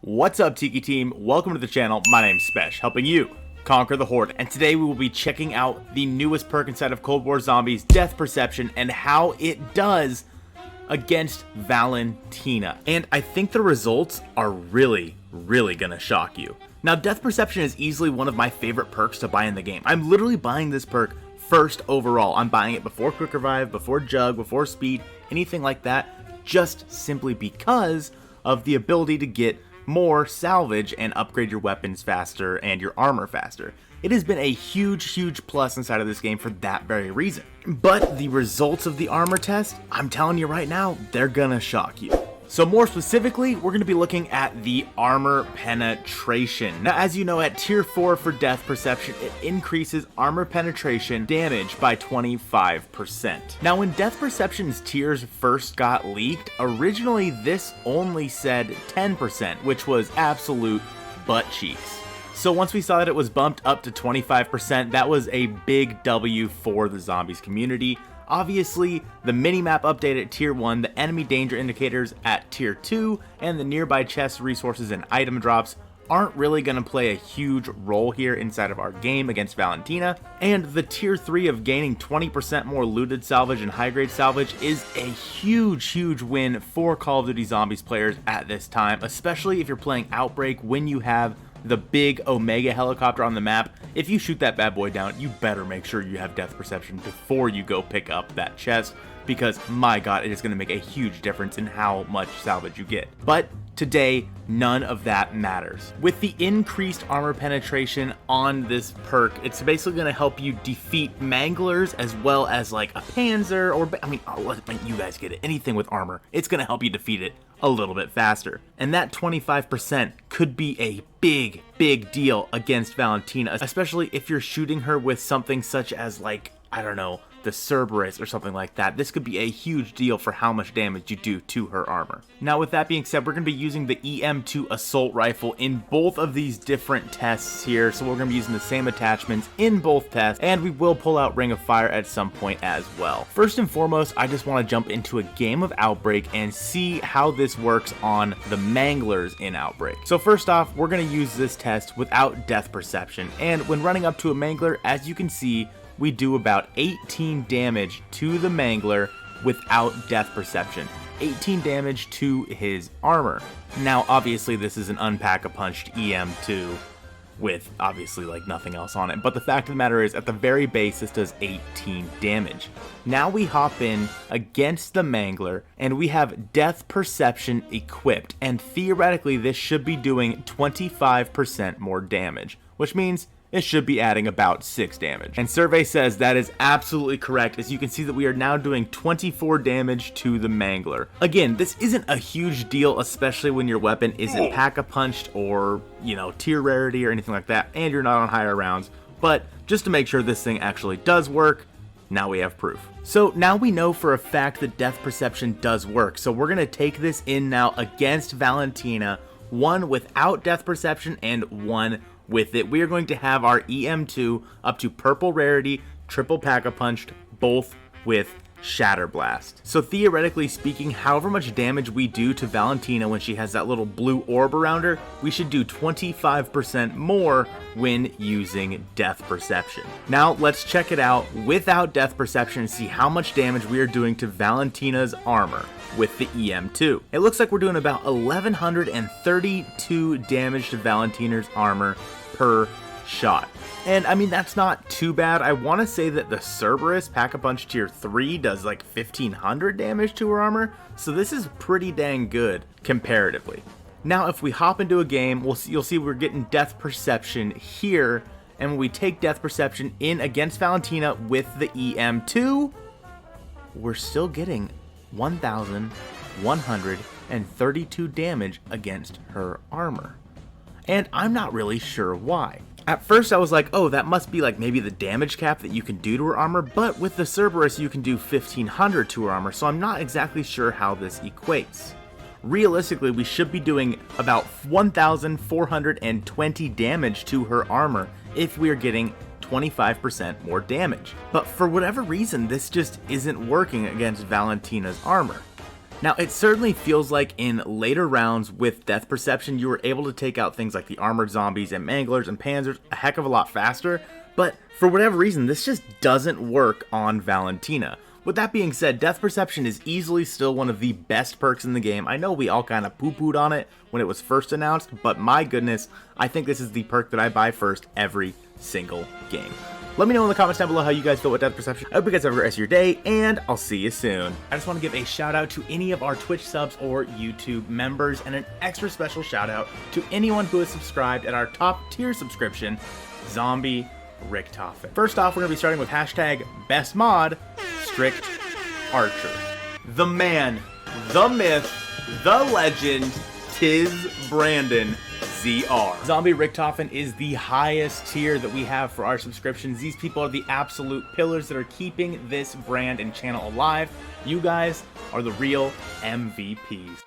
What's up, Tiki Team? Welcome to the channel. My name's Spesh, helping you conquer the Horde, and today we will be checking out the newest perk inside of Cold War Zombies, Death Perception, and how it does against Valentina. And I think the results are really gonna shock you. Now, Death Perception is easily one of my favorite perks to buy in the game. I'm literally buying this perk first overall. I'm buying it before Quick Revive, before Jug, before Speed, anything like that, just simply because of the ability to get more salvage and upgrade your weapons faster and your armor faster. It has been a huge plus inside of this game for that very reason. But the results of the armor test, I'm telling you right now, they're gonna shock you. So more specifically, we're going to be looking at the armor penetration. Now, as you know, at tier 4 for Death Perception, it increases armor penetration damage by 25%. Now, when Death Perception's tiers first got leaked, originally this only said 10%, which was absolute butt cheeks. So once we saw that it was bumped up to 25%, that was a big W for the zombies community. Obviously, the minimap update at tier 1, the enemy danger indicators at tier 2, and the nearby chest resources and item drops aren't really going to play a huge role here inside of our game against Valentina. And the tier 3 of gaining 20% more looted salvage and high grade salvage is a huge win for Call of Duty Zombies players at this time, especially if you're playing Outbreak when you have the big Omega helicopter on the map. If you shoot that bad boy down, you better make sure you have Death Perception before you go pick up that chest, because my god, it is going to make a huge difference in how much salvage you get. But today, none of that matters. With the increased armor penetration on this perk, it's basically going to help you defeat manglers as well as like a panzer, or I mean, you guys get it, anything with armor. It's going to help you defeat it a little bit faster. And that 25% could be a big deal against Valentina, especially if you're shooting her with something such as, like, I don't know, the Cerberus or something like that. This could be a huge deal for how much damage you do to her armor. Now, with that being said, we're going to be using the EM2 assault rifle in both of these different tests here. So we're going to be using the same attachments in both tests, and we will pull out Ring of Fire at some point as well. First and foremost, I just want to jump into a game of Outbreak and see how this works on the manglers in Outbreak. So first off, we're going to use this test without Death Perception, and when running up to a mangler, as you can see, we do about 18 damage to the mangler without Death Perception. 18 damage to his armor. Now, obviously, this is an unpack-a-punched EM2 with obviously like nothing else on it, but the fact of the matter is, at the very base, this does 18 damage. Now we hop in against the mangler, and we have Death Perception equipped, and theoretically, this should be doing 25% more damage, which means it should be adding about 6 damage. And survey says that is absolutely correct, as you can see that we are now doing 24 damage to the mangler. Again, this isn't a huge deal, especially when your weapon isn't pack-a-punched or, you know, tier rarity or anything like that, and you're not on higher rounds. But just to make sure this thing actually does work, now we have proof. So now we know for a fact that Death Perception does work, so we're gonna take this in now against Valentina, one without Death Perception and one with it. We are going to have our EM2 up to purple rarity, triple pack-a-punched, both with Shatter Blast. So theoretically speaking, however much damage we do to Valentina when she has that little blue orb around her, we should do 25% more when using Death Perception. Now let's check it out without Death Perception and see how much damage we are doing to Valentina's armor with the EM2. It looks like we're doing about 1132 damage to Valentina's armor per shot. And I mean, that's not too bad. I want to say that the Cerberus Pack-a-Punch tier 3 does like 1500 damage to her armor, so this is pretty dang good comparatively. Now if we hop into a game, you'll see we're getting Death Perception here, and when we take Death Perception in against Valentina with the EM2, we're still getting 1132 damage against her armor. And I'm not really sure why. At first I was like, oh, that must be like maybe the damage cap that you can do to her armor, but with the Cerberus you can do 1500 to her armor, so I'm not exactly sure how this equates. Realistically, we should be doing about 1420 damage to her armor if we are getting 25% more damage. But for whatever reason, this just isn't working against Valentina's armor. Now, it certainly feels like in later rounds with Death Perception, you were able to take out things like the armored zombies and manglers and panzers a heck of a lot faster, but for whatever reason, this just doesn't work on Valentina. With that being said, Death Perception is easily still one of the best perks in the game. I know we all kind of poo-pooed on it when it was first announced, but my goodness, I think this is the perk that I buy first every single game. Let me know in the comments down below how you guys feel with Death Perception. I hope you guys have a great rest of your day, and I'll see you soon. I just want to give a shout out to any of our Twitch subs or YouTube members, and an extra special shout out to anyone who has subscribed at our top tier subscription, Zombie Richtofen. First off, we're going to be starting with hashtag best mod, Strict Archer. The man, the myth, the legend, 'tis Brandon ZR. Zombie Richtofen is the highest tier that we have for our subscriptions. These people are the absolute pillars that are keeping this brand and channel alive. You guys are the real MVPs.